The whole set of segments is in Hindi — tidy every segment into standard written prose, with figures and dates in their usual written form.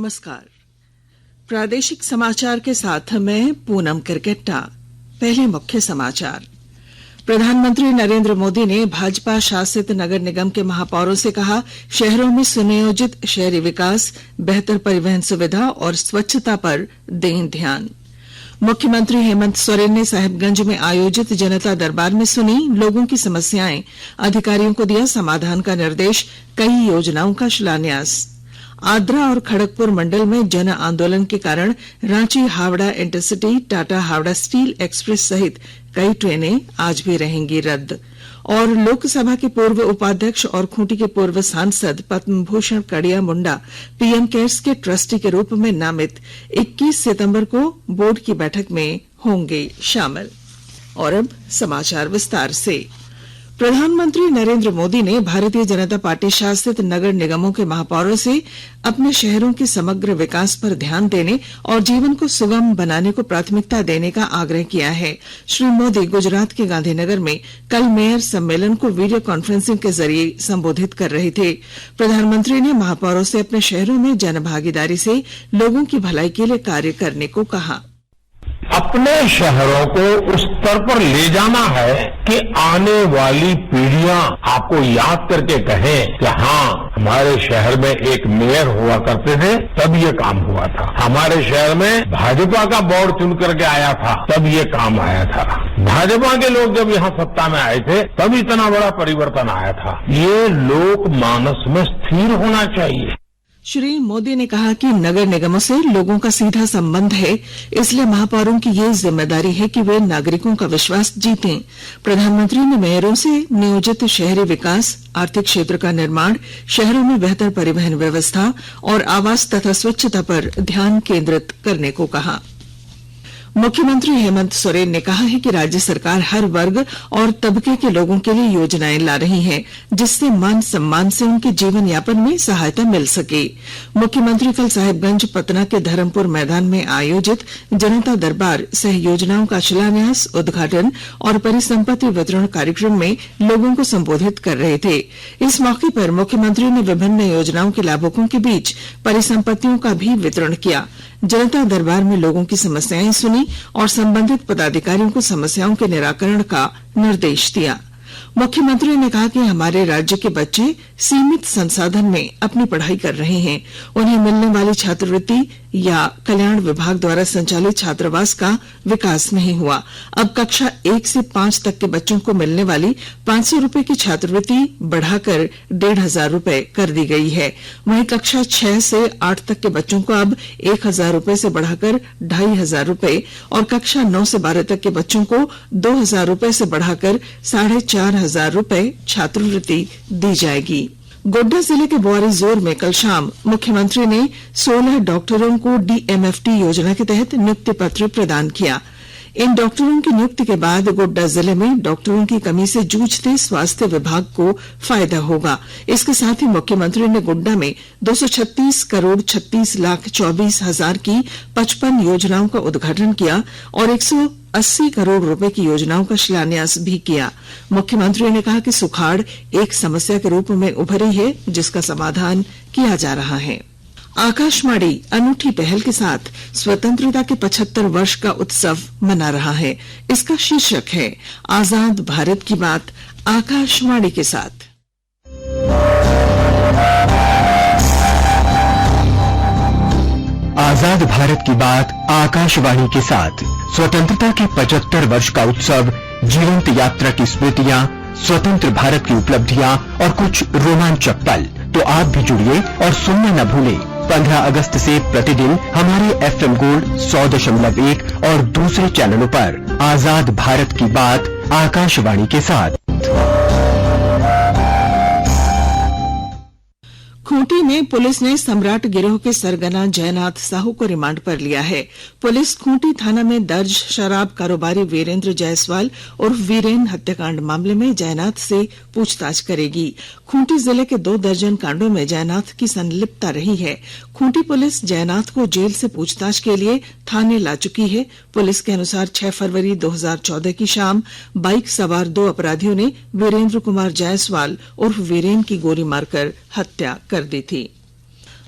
नमस्कार। प्रादेशिक समाचार के साथ मैं पूनम किरकेट्टा। पहले मुख्य समाचार। प्रधानमंत्री नरेंद्र मोदी ने भाजपा शासित नगर निगम के महापौरों से कहा, शहरों में सुनियोजित शहरी विकास, बेहतर परिवहन सुविधा और स्वच्छता पर दें ध्यान। मुख्यमंत्री हेमंत सोरेन ने साहिबगंज में आयोजित जनता दरबार में सुनी लोगों की समस्याएं, अधिकारियों को दिया समाधान का निर्देश, कई योजनाओं का शिलान्यास। आद्रा और खड़गपुर मंडल में जन आंदोलन के कारण Ranchi Howrah intercity, Tata Howrah steel express सहित कई ट्रेनें आज भी रहेंगी रद्द। और लोकसभा के पूर्व उपाध्यक्ष और खूंटी के पूर्व सांसद पद्म भूषण कड़िया मुंडा पीएम केयर्स के ट्रस्टी के रूप में नामित 21 सितंबर को बोर्ड की बैठक में होंगे शामिल। और अब समाचार विस्तार से। प्रधानमंत्री नरेंद्र मोदी ने भारतीय जनता पार्टी शासित नगर निगमों के महापौरों से अपने शहरों के समग्र विकास पर ध्यान देने और जीवन को सुगम बनाने को प्राथमिकता देने का आग्रह किया है। श्री मोदी गुजरात के गांधीनगर में कल मेयर सम्मेलन को वीडियो कॉन्फ्रेंसिंग के जरिए संबोधित कर रहे थे। प्रधानमंत्री ने महापौरों से अपने शहरों में जनभागीदारी से लोगों की भलाई के लिए कार्य करने को कहा। अपने शहरों को उस स्तर पर ले जाना है कि आने वाली पीढ़ियां आपको याद करके कहें कि हाँ, हमारे शहर में एक मेयर हुआ करते थे, तब ये काम हुआ था। हमारे शहर में भाजपा का बोर्ड चुन करके आया था, तब ये काम आया था। भाजपा के लोग जब यहाँ सत्ता में आए थे, तब इतना बड़ा परिवर्तन आया था। ये लोक मानस में स्थिर होना चाहिए। श्री मोदी ने कहा कि नगर निगमों से लोगों का सीधा संबंध है, इसलिए महापौरों की ये जिम्मेदारी है कि वे नागरिकों का विश्वास जीतें। प्रधानमंत्री ने मेयरों से नियोजित शहरी विकास, आर्थिक क्षेत्र का निर्माण, शहरों में बेहतर परिवहन व्यवस्था और आवास तथा स्वच्छता पर ध्यान केंद्रित करने को कहा। मुख्यमंत्री हेमंत सोरेन ने कहा है कि राज्य सरकार हर वर्ग और तबके के लोगों के लिए योजनाएं ला रही है, जिससे मान सम्मान से उनके जीवन यापन में सहायता मिल सके। मुख्यमंत्री कल साहिबगंज पतना के धर्मपुर मैदान में आयोजित जनता दरबार सह योजनाओं का शिलान्यास, उद्घाटन और परिसंपत्ति वितरण कार्यक्रम में लोगों को संबोधित कर रहे थे। इस मौके पर मुख्यमंत्री ने विभिन्न योजनाओं के लाभुकों के बीच परिसंपत्तियों का भी वितरण किया। जनता दरबार में लोगों की समस्याएं सुनी और संबंधित पदाधिकारियों को समस्याओं के निराकरण का निर्देश दिया। मुख्यमंत्री ने कहा कि हमारे राज्य के बच्चे सीमित संसाधन में अपनी पढ़ाई कर रहे हैं। उन्हें मिलने वाली छात्रवृत्ति या कल्याण विभाग द्वारा संचालित छात्रावास का विकास नहीं हुआ। अब कक्षा 1 से 5 तक के बच्चों को मिलने वाली 500 रूपये की छात्रवृत्ति बढ़ाकर 1,500 रूपये कर दी गई है। वहीं कक्षा 6 से 8 तक के बच्चों को अब 1,000 रूपये से बढ़ाकर 2,500 रूपये और कक्षा 9 से 12 तक के बच्चों को 2,000 रूपये से बढ़ाकर 4,500 रूपये छात्रवृत्ति दी जाएगी। गोड्डा जिले के बोआरी जोर में कल शाम मुख्यमंत्री ने 16 डॉक्टरों को डीएमएफटी योजना के तहत नियुक्ति पत्र प्रदान किया। इन डॉक्टरों की नियुक्ति के बाद गोड्डा जिले में डॉक्टरों की कमी से जूझते स्वास्थ्य विभाग को फायदा होगा। इसके साथ ही मुख्यमंत्री ने गोड्डा में 236 करोड़ 36 लाख 24 हजार की 55 योजनाओं का उद्घाटन किया और 180 करोड़ रुपए की योजनाओं का शिलान्यास भी किया। मुख्यमंत्री ने कहा कि सुखाड़ एक समस्या के रूप में उभरी है, जिसका समाधान किया जा रहा है। आकाशवाणी अनूठी पहल के साथ स्वतंत्रता के 75 वर्ष का उत्सव मना रहा है। इसका शीर्षक है आजाद भारत की बात, आकाशवाणी के साथ। आजाद भारत की बात आकाशवाणी के साथ। स्वतंत्रता के 75 वर्ष का उत्सव, जीवंत यात्रा की स्मृतियां, स्वतंत्र भारत की उपलब्धियां और कुछ रोमांचक पल। तो आप भी जुड़िए और सुनना न भूलें। 15 अगस्त से प्रतिदिन हमारे एफएम गोल्ड 100.1 और दूसरे चैनलों पर आजाद भारत की बात आकाशवाणी के साथ। खूंटी में पुलिस ने सम्राट गिरोह के सरगना जयनाथ साहू को रिमांड पर लिया है। पुलिस खूंटी थाना में दर्ज शराब कारोबारी वीरेंद्र जायसवाल उर्फ वीरेन हत्याकांड मामले में जयनाथ से पूछताछ करेगी। खूंटी जिले के 2 दर्जन कांडों में जयनाथ की संलिप्तता रही है। खूंटी पुलिस जयनाथ को जेल से पूछताछ के लिए थाने ला चुकी है। पुलिस के अनुसार 6 फरवरी 2014 की शाम बाइक सवार 2 अपराधियों ने वीरेंद्र कुमार जायसवाल उर्फ वीरेन की गोली मारकर हत्या कर दी थी।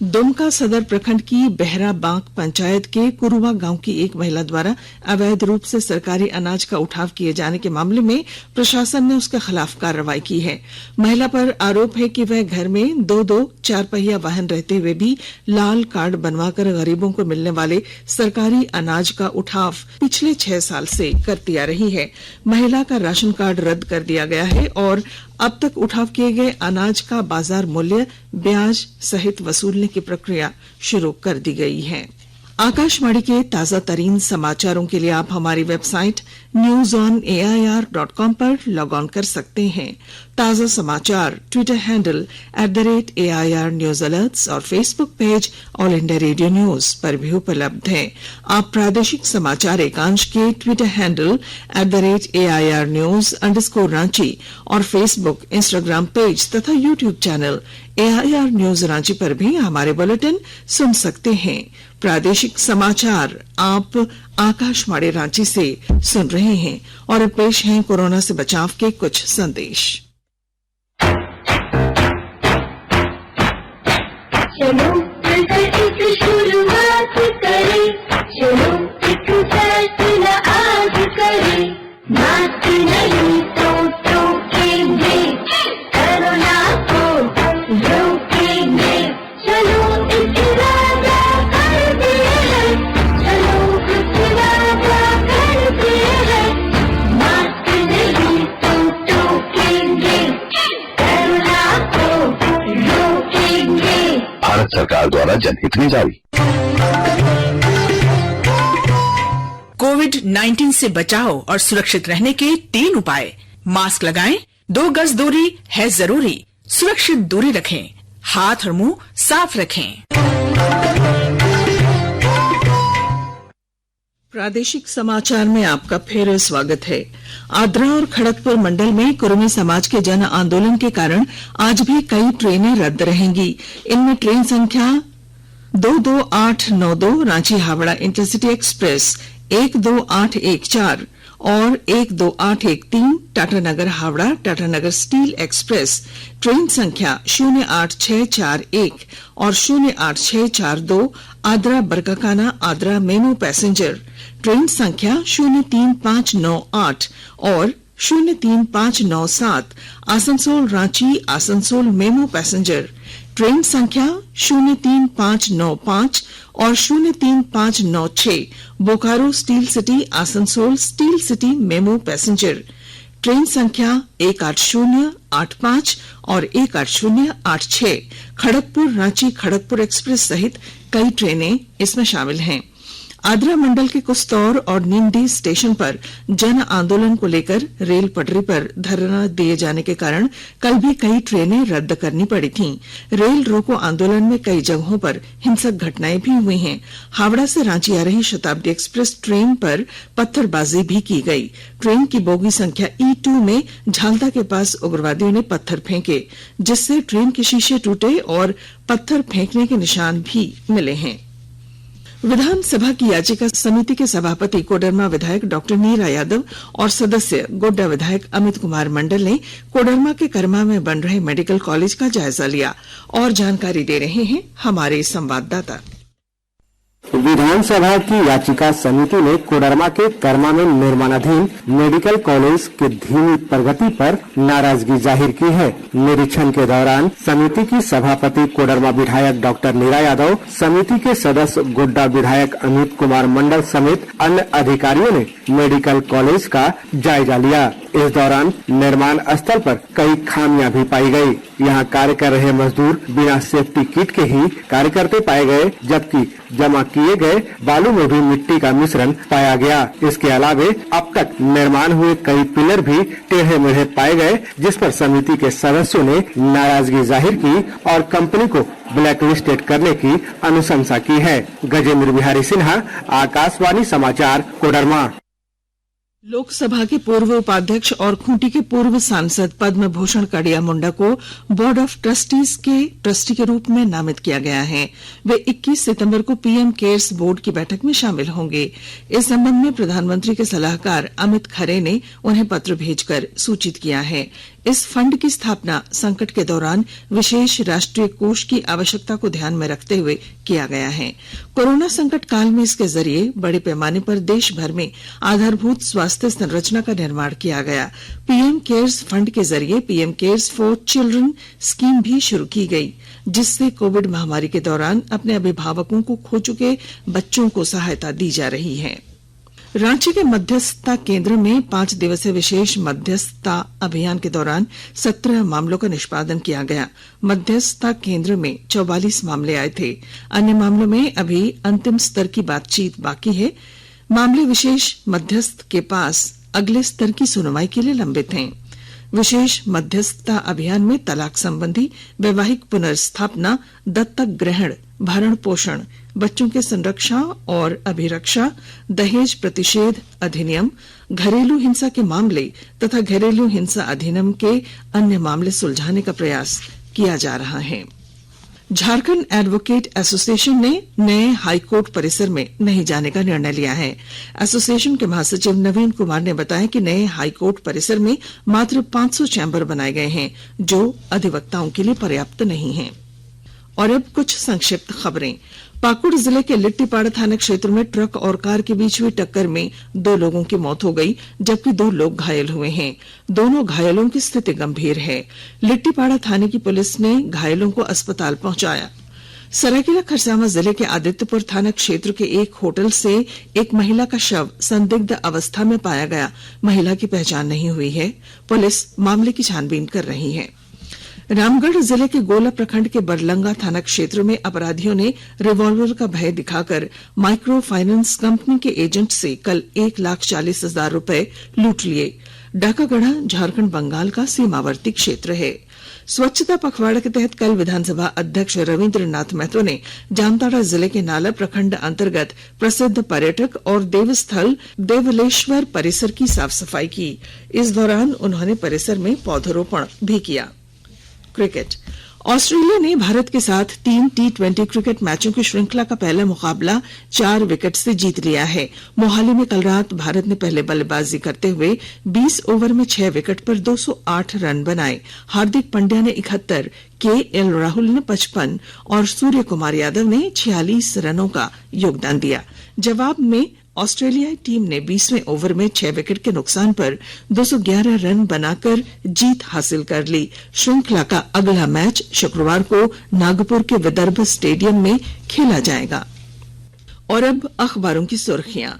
दुमका सदर प्रखंड की बेहरा बांक पंचायत के कुरुवा गांव की एक महिला द्वारा अवैध रूप से सरकारी अनाज का उठाव किए जाने के मामले में प्रशासन ने उसके खिलाफ कार्रवाई की है। महिला पर आरोप है कि वह घर में दो चार पहिया वाहन रहते हुए भी लाल कार्ड बनवाकर गरीबों को मिलने वाले सरकारी अनाज का उठाव पिछले 6 साल से करती आ रही है। महिला का राशन कार्ड रद्द कर दिया गया है और अब तक उठाव किए गए अनाज का बाजार मूल्य ब्याज सहित वसूलने की प्रक्रिया शुरू कर दी गई है। आकाशवाणी के ताजा तरीन समाचारों के लिए आप हमारी वेबसाइट newsonair.com पर लॉग ऑन कर सकते हैं। ताजा समाचार Twitter handle @AIR news alerts और Facebook page All India Radio News पर भी उपलब्ध है। आप प्रादेशिक समाचार एकांश के ट्विटर हैंडल @AIR न्यूज _ और फेसबुक इंस्टाग्राम पेज तथा YouTube channel AIR news Ranchi पर भी हमारे बुलेटिन सुन सकते हैं। प्रादेशिक समाचार आप आकाशवाणी रांची से सुन रहे हैं और अब पेश हैं कोरोना से बचाव के कुछ संदेश। चलो मिलकर एक शुरुआत करें, चलो एक फैसला आज करें, मास्क नहीं तो टोकेंगे, कोरोना को रोकेंगे, चलो एक वादा करते हैं, चलो एक वादा करते हैं, मास्क नहीं तो टोकेंगे, कोरोना को रोकेंगे। भारत सरकार द्वारा जनहित में जारी। कोविड-19 से बचाव और सुरक्षित रहने के 3 उपाय। मास्क लगाएं, 2 गज दूरी है जरूरी, सुरक्षित दूरी रखें, हाथ और मुंह साफ रखें। प्रादेशिक समाचार में आपका फिर स्वागत है। आद्रा और खड़गपुर मंडल में कुर्मी समाज के जन आंदोलन के कारण आज भी कई ट्रेनें रद्द रहेंगी। इनमें ट्रेन संख्या 22892 रांची हावड़ा इंटरसिटी एक्सप्रेस, 12814 और 12813 Tatanagar Howrah Tatanagar steel express, train संख्या 08641 और 08642 Adra Barkakana Adra MEMU passenger, train संख्या 03598 और 03597 Asansol Ranchi Asansol MEMU passenger, train संख्या 03595 और 03596 Bokaro steel city Asansol steel city MEMU passenger, train संख्या 18085 और 18086 खड़गपुर रांची खड़गपुर एक्सप्रेस सहित कई ट्रेनें इसमें शामिल हैं। आद्रा मंडल के कुस्तौर और नीमडी स्टेशन पर जन आंदोलन को लेकर रेल पटरी पर धरना दिए जाने के कारण कल भी कई ट्रेनें रद्द करनी पड़ी थीं। रेल रोको आंदोलन में कई जगहों पर हिंसक घटनाएं भी हुई हैं। हावड़ा से रांची आ रही शताब्दी एक्सप्रेस ट्रेन पर पत्थरबाजी भी की गई। ट्रेन की बोगी संख्या E2 में झालदा के पास उग्रवादियों ने पत्थर फेंके, जिससे ट्रेन के शीशे टूटे और पत्थर फेंकने के निशान भी मिले हैं। विधानसभा की याचिका समिति के सभापति कोडरमा विधायक डॉक्टर नीरा यादव और सदस्य गोड्डा विधायक अमित कुमार मंडल ने कोडरमा के करमा में बन रहे मेडिकल कॉलेज का जायजा लिया और जानकारी दे रहे हैं हमारे संवाददाता। विधानसभा की याचिका समिति ने कोडरमा के करमा में निर्माणाधीन मेडिकल कॉलेज की धीमी प्रगति पर नाराजगी जाहिर की है। निरीक्षण के दौरान समिति की सभापति कोडरमा विधायक डॉक्टर नीरा यादव, समिति के सदस्य गोड्डा विधायक अमित कुमार मंडल समेत अन्य अधिकारियों ने मेडिकल कॉलेज का जायजा लिया। इस दौरान निर्माण स्थल पर कई खामियां भी पाई गई। यहाँ कार्य कर रहे मजदूर बिना सेफ्टी किट के ही कार्य करते पाए गए, जबकि जमा किए गए बालू में भी मिट्टी का मिश्रण पाया गया। इसके अलावे अब तक निर्माण हुए कई पिलर भी टेढ़े मेढ़े पाए गए, जिस पर समिति के सदस्यों ने नाराजगी जाहिर की और कंपनी को ब्लैक लिस्टेड करने की अनुशंसा की है। गजेंद्र बिहारी सिन्हा, आकाशवाणी समाचार, कोडरमा। लोकसभा के पूर्व उपाध्यक्ष और खूंटी के पूर्व सांसद पद्म भूषण कड़िया मुंडा को बोर्ड ऑफ ट्रस्टीज के ट्रस्टी के रूप में नामित किया गया है। वे 21 सितंबर को पीएम केयर्स बोर्ड की बैठक में शामिल होंगे। इस संबंध में प्रधानमंत्री के सलाहकार अमित खरे ने उन्हें पत्र भेजकर सूचित किया है। इस फंड की स्थापना संकट के दौरान विशेष राष्ट्रीय कोष की आवश्यकता को ध्यान में रखते हुए किया गया है। कोरोना संकट काल में इसके जरिए बड़े पैमाने पर देश भर में आधारभूत स्वास्थ्य संरचना का निर्माण किया गया। पीएम केयर्स फंड के जरिए PM cares for children scheme भी शुरू की गई, जिससे कोविड महामारी के दौरान अपने अभिभावकों को खो चुके बच्चों को सहायता दी जा रही है। रांची के मध्यस्थता केंद्र में 5 दिवसीय विशेष मध्यस्थता अभियान के दौरान 17 मामलों का निष्पादन किया गया। मध्यस्थता केंद्र में 44 मामले आए थे। अन्य मामलों में अभी अंतिम स्तर की बातचीत बाकी है। मामले विशेष मध्यस्थ के पास अगले स्तर की सुनवाई के लिए लंबित हैं। विशेष मध्यस्थता अभियान में तलाक संबंधी, वैवाहिक पुनर्स्थापना, दत्तक ग्रहण, भरण पोषण, बच्चों के संरक्षण और अभिरक्षा, दहेज प्रतिषेध अधिनियम, घरेलू हिंसा के मामले तथा घरेलू हिंसा अधिनियम के अन्य मामले सुलझाने का प्रयास किया जा रहा है। झारखंड एडवोकेट एसोसिएशन ने नए हाईकोर्ट परिसर में नहीं जाने का निर्णय लिया है। एसोसिएशन के महासचिव नवीन कुमार ने बताया कि नए हाईकोर्ट परिसर में मात्र 500 चैम्बर बनाए गए हैं, जो अधिवक्ताओं के लिए पर्याप्त नहीं है। और अब कुछ संक्षिप्त खबरें। पाकुड़ जिले के लिट्टीपाड़ा थाना क्षेत्र में ट्रक और कार के बीच हुई टक्कर में 2 लोगों की मौत हो गई, जबकि 2 लोग घायल हुए हैं। दोनों घायलों की स्थिति गंभीर है। लिट्टीपाड़ा थाने की पुलिस ने घायलों को अस्पताल पहुंचाया। सरायकेला खरसावां जिले के आदित्यपुर थाना क्षेत्र के एक होटल से एक महिला का शव संदिग्ध अवस्था में पाया गया। महिला की पहचान नहीं हुई है। पुलिस मामले की छानबीन कर रही है। रामगढ़ जिले के गोला प्रखंड के बरलंगा थाना क्षेत्र में अपराधियों ने रिवॉल्वर का भय दिखाकर माइक्रो फाइनेंस कंपनी के एजेंट से कल 1,40,000 रुपए लूट लिए। डाकागढ़ा झारखंड बंगाल का सीमावर्ती क्षेत्र है। स्वच्छता पखवाड़ा के तहत कल विधानसभा अध्यक्ष रविंद्रनाथ महतो ने जामताड़ा जिले के नाला प्रखंड अंतर्गत प्रसिद्ध पर्यटक और देवस्थल देवलेश्वर परिसर की साफ सफाई की। इस दौरान उन्होंने परिसर में पौधरोपण भी किया। क्रिकेट। ऑस्ट्रेलिया ने भारत के साथ 3 T20 क्रिकेट मैचों की श्रृंखला का पहला मुकाबला 4 विकेट से जीत लिया है। मोहाली में कल रात भारत ने पहले बल्लेबाजी करते हुए 20 ओवर में 6 विकेट पर 208 रन बनाए। हार्दिक पांड्या ने 71, KL राहुल ने 55 और सूर्य कुमार यादव ने 46 रनों का योगदान दिया। जवाब में ऑस्ट्रेलियाई टीम ने 20वें ओवर में 6 विकेट के नुकसान पर 211 रन बनाकर जीत हासिल कर ली। श्रृंखला का अगला मैच शुक्रवार को नागपुर के विदर्भ स्टेडियम में खेला जाएगा। और अब अखबारों की सुर्खियां।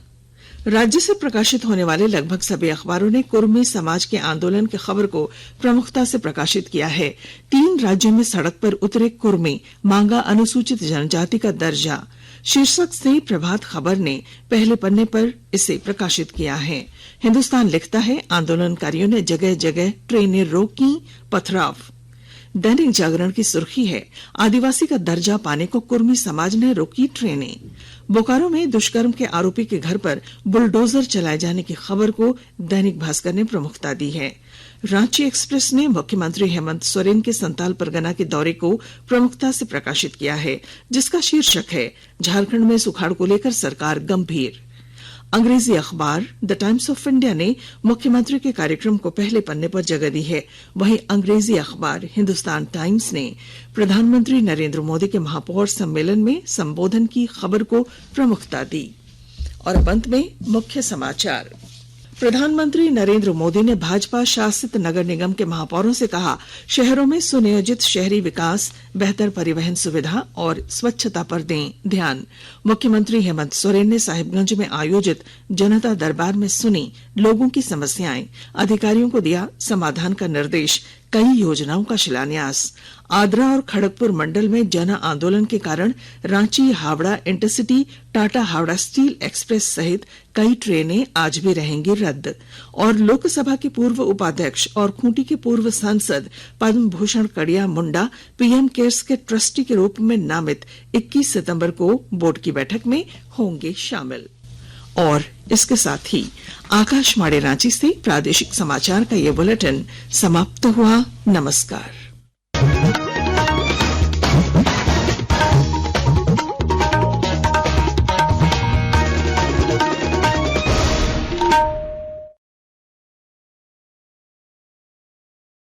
राज्य से प्रकाशित होने वाले लगभग सभी अखबारों ने कुर्मी समाज के आंदोलन की खबर को प्रमुखता से प्रकाशित किया है। 3 राज्यों में सड़क पर उतरे कुर्मी, मांगा अनुसूचित जनजाति का दर्जा, शीर्षक से प्रभात खबर ने पहले पन्ने पर इसे प्रकाशित किया है। हिंदुस्तान लिखता है, आंदोलनकारियों ने जगह जगह ट्रेनें रोकी, पथराव। दैनिक जागरण की सुर्खी है, आदिवासी का दर्जा पाने को कुर्मी समाज ने रोकी ट्रेनें। बोकारो में दुष्कर्म के आरोपी के घर पर बुलडोजर चलाए जाने की खबर को दैनिक भास्कर ने प्रमुखता दी है। रांची एक्सप्रेस ने मुख्यमंत्री हेमंत सोरेन के संताल परगना के दौरे को प्रमुखता से प्रकाशित किया है, जिसका शीर्षक है, झारखंड में सुखाड़ को लेकर सरकार गंभीर। अंग्रेजी अखबार द टाइम्स ऑफ इंडिया ने मुख्यमंत्री के कार्यक्रम को पहले पन्ने पर जगह दी है। वहीं अंग्रेजी अखबार हिंदुस्तान टाइम्स ने प्रधानमंत्री नरेंद्र मोदी के महापौर सम्मेलन में संबोधन की खबर को प्रमुखता दी। और अब अंत में मुख्य समाचार। प्रधानमंत्री नरेंद्र मोदी ने भाजपा शासित नगर निगम के महापौरों से कहा, शहरों में सुनियोजित शहरी विकास, बेहतर परिवहन सुविधा और स्वच्छता पर दें ध्यान। मुख्यमंत्री हेमंत सोरेन ने साहिबगंज में आयोजित जनता दरबार में सुनी लोगों की समस्याएं, अधिकारियों को दिया समाधान का निर्देश, कई योजनाओं का शिलान्यास। आद्रा और खड़गपुर मंडल में जन आंदोलन के कारण Ranchi Howrah intercity, Tata Howrah steel express सहित कई ट्रेनें आज भी रहेंगी रद्द। और लोकसभा के पूर्व उपाध्यक्ष और खूंटी के पूर्व सांसद पद्म भूषण कड़िया मुंडा पीएम केयर्स के ट्रस्टी के रूप में नामित 21 सितंबर को बोर्ड की बैठक में होंगे शामिल। और इसके साथ ही आकाशवाणी रांची से प्रादेशिक समाचार का ये बुलेटिन समाप्त हुआ। नमस्कार।